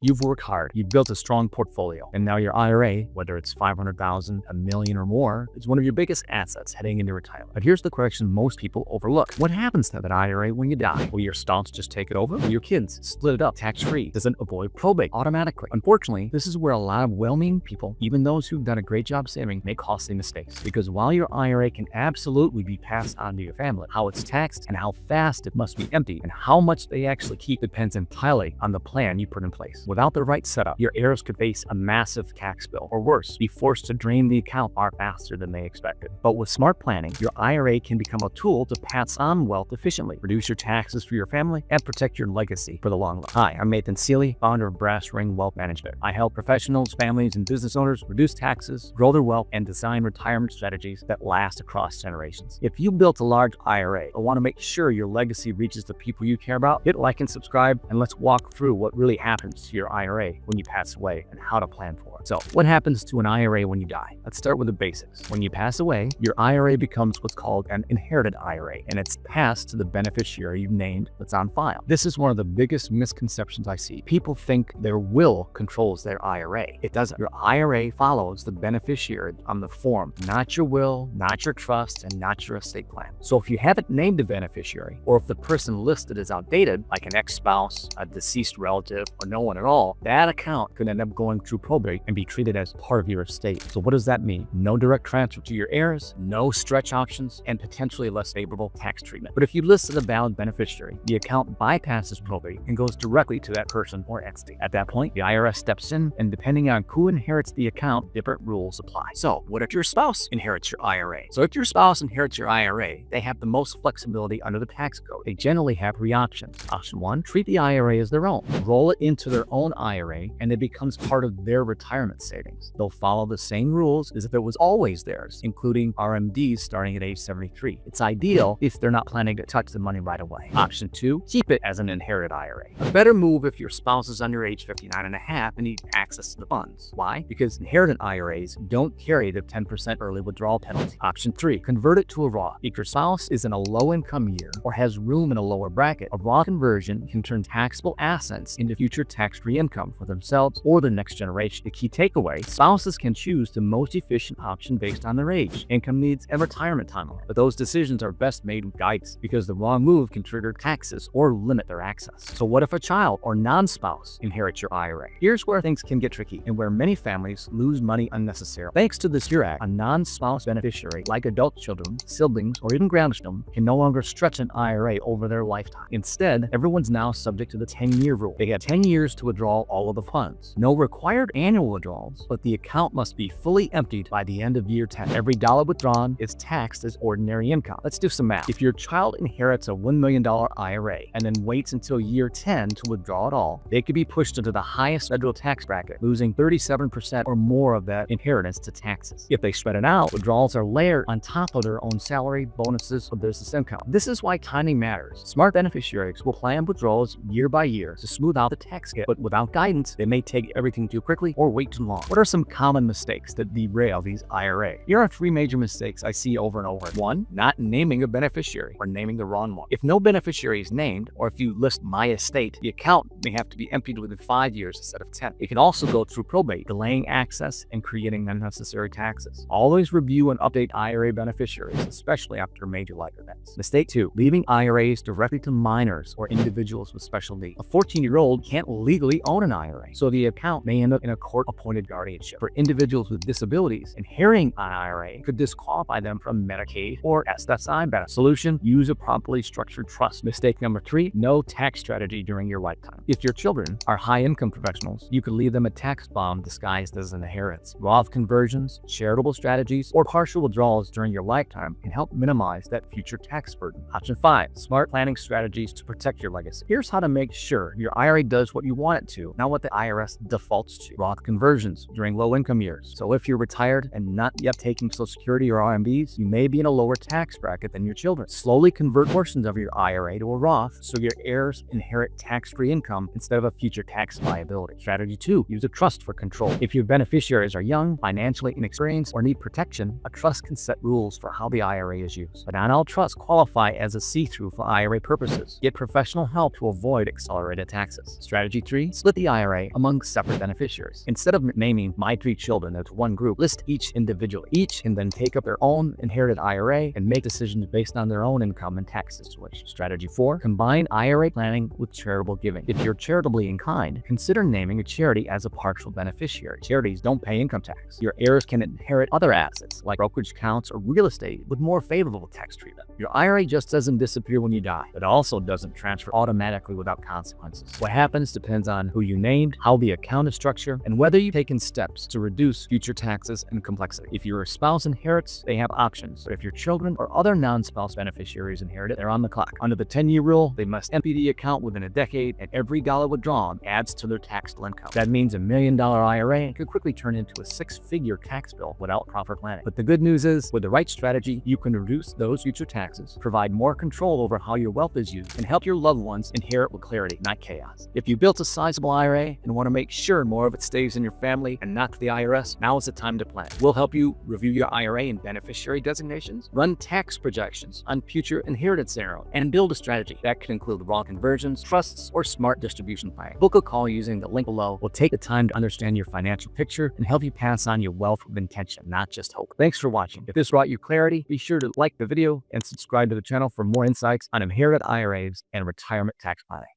You've worked hard, you've built a strong portfolio, and now your IRA, whether it's 500,000, a million or more, is one of your biggest assets heading into retirement. But here's the question most people overlook. What happens to that IRA when you die? Will your spouse just take it over? Will your kids split it up tax-free? Does it avoid probate automatically? Unfortunately, this is where a lot of well-meaning people, even those who've done a great job saving, make costly mistakes. Because while your IRA can absolutely be passed on to your family, how it's taxed and how fast it must be emptied and how much they actually keep depends entirely on the plan you put in place. Without the right setup, your heirs could face a massive tax bill, or worse, be forced to drain the account far faster than they expected. But with smart planning, your IRA can become a tool to pass on wealth efficiently, reduce your taxes for your family, and protect your legacy for the long run. Hi, I'm Nathan Seeley, founder of Brass Ring Wealth Management. I help professionals, families, and business owners reduce taxes, grow their wealth, and design retirement strategies that last across generations. If you built a large IRA or want to make sure your legacy reaches the people you care about, hit like and subscribe, and let's walk through what really happens to your IRA when you pass away and how to plan for it. So, what happens to an IRA when you die? Let's start with the basics. When you pass away, your IRA becomes what's called an inherited IRA, and it's passed to the beneficiary you've named that's on file. This is one of the biggest misconceptions I see. People think their will controls their IRA. It doesn't. Your IRA follows the beneficiary on the form, not your will, not your trust, and not your estate plan. So if you haven't named a beneficiary, or if the person listed is outdated, like an ex-spouse, a deceased relative, or no one at all, that account could end up going through probate and be treated as part of your estate. So what does that mean? No direct transfer to your heirs, no stretch options, and potentially less favorable tax treatment. But if you list as a valid beneficiary, the account bypasses probate and goes directly to that person or entity. At that point, the IRS steps in, and depending on who inherits the account, different rules apply. So what if your spouse inherits your IRA? So if your spouse inherits your IRA, they have the most flexibility under the tax code. They generally have three options. Option one, treat the IRA as their own. Roll it into their own IRA, and it becomes part of their retirement savings. They'll follow the same rules as if it was always theirs, including RMDs starting at age 73. It's ideal if they're not planning to touch the money right away. Option two, keep it as an inherited IRA. A better move if your spouse is under age 59 and a half and needs access to the funds. Why? Because inherited IRAs don't carry the 10% early withdrawal penalty. Option three, convert it to a Roth. If your spouse is in a low income year or has room in a lower bracket, a Roth conversion can turn taxable assets into future tax-free income for themselves or the next generation. The key takeaway, spouses can choose the most efficient option based on their age, income needs, and retirement timeline. But those decisions are best made with guidance, because the wrong move can trigger taxes or limit their access. So what if a child or non-spouse inherits your IRA? Here's where things can get tricky and where many families lose money unnecessarily. Thanks to the SECURE Act, a non-spouse beneficiary, like adult children, siblings, or even grandchildren, can no longer stretch an IRA over their lifetime. Instead, everyone's now subject to the 10-year rule. They have 10 years to withdraw all of the funds. No required annual withdrawals, but the account must be fully emptied by the end of year 10. Every dollar withdrawn is taxed as ordinary income. Let's do some math. If your child inherits a $1 million IRA and then waits until year 10 to withdraw it all, they could be pushed into the highest federal tax bracket, losing 37% or more of that inheritance to taxes. If they spread it out, withdrawals are layered on top of their own salary, bonuses, or business income. This is why timing matters. Smart beneficiaries will plan withdrawals year by year to smooth out the tax hit, but without guidance, they may take everything too quickly or wait too long. What are some common mistakes that derail these IRA? Here are three major mistakes I see over and over. One, not naming a beneficiary or naming the wrong one. If no beneficiary is named, or if you list my estate, the account may have to be emptied within 5 years instead of 10. It can also go through probate, delaying access and creating unnecessary taxes. Always review and update IRA beneficiaries, especially after major life events. Mistake two, leaving IRAs directly to minors or individuals with special needs. A 14-year-old can't legally own an IRA, so the account may end up in a court-appointed guardianship. For individuals with disabilities, inheriting an IRA could disqualify them from Medicaid or SSI benefits. Solution, use a properly structured trust. Mistake number three, no tax strategy during your lifetime. If your children are high-income professionals, you could leave them a tax bond disguised as an inheritance. Roth conversions, charitable strategies, or partial withdrawals during your lifetime can help minimize that future tax burden. Option five, smart planning strategies to protect your legacy. Here's how to make sure your IRA does what you want it to, not what the IRS defaults to. Roth conversions during low-income years. So if you're retired and not yet taking Social Security or RMDs, you may be in a lower tax bracket than your children. Slowly convert portions of your IRA to a Roth so your heirs inherit tax-free income instead of a future tax liability. Strategy two, use a trust for control. If your beneficiaries are young, financially inexperienced, or need protection, a trust can set rules for how the IRA is used. But not all trusts qualify as a see-through for IRA purposes. Get professional help to avoid accelerated taxes. Strategy three, strategy, split the IRA among separate beneficiaries. Instead of naming my 3 children as one group, list each individually. Each can then take up their own inherited IRA and make decisions based on their own income and tax situation. Strategy 4, combine IRA planning with charitable giving. If you're charitably inclined, consider naming a charity as a partial beneficiary. Charities don't pay income tax. Your heirs can inherit other assets like brokerage accounts or real estate with more favorable tax treatment. Your IRA just doesn't disappear when you die. It also doesn't transfer automatically without consequences. What happens depends on who you named, how the account is structured, and whether you've taken steps to reduce future taxes and complexity. If your spouse inherits, they have options. But if your children or other non-spouse beneficiaries inherit it, they're on the clock. Under the 10-year rule, they must empty the account within a decade, and every dollar withdrawn adds to their taxable income. That means $1 million IRA could quickly turn into a 6-figure tax bill without proper planning. But the good news is, with the right strategy, you can reduce those future taxes, provide more control over how your wealth is used, and help your loved ones inherit with clarity, not chaos. If you built a sizable IRA and want to make sure more of it stays in your family and not to the IRS, now is the time to plan. We'll help you review your IRA and beneficiary designations, run tax projections on future inheritance scenarios, and build a strategy that can include Roth conversions, trusts, or smart distribution planning. Book a call using the link below. We'll take the time to understand your financial picture and help you pass on your wealth with intention, not just hope. Thanks for watching. If this brought you clarity, be sure to like the video and subscribe to the channel for more insights on inherited IRAs and retirement tax planning.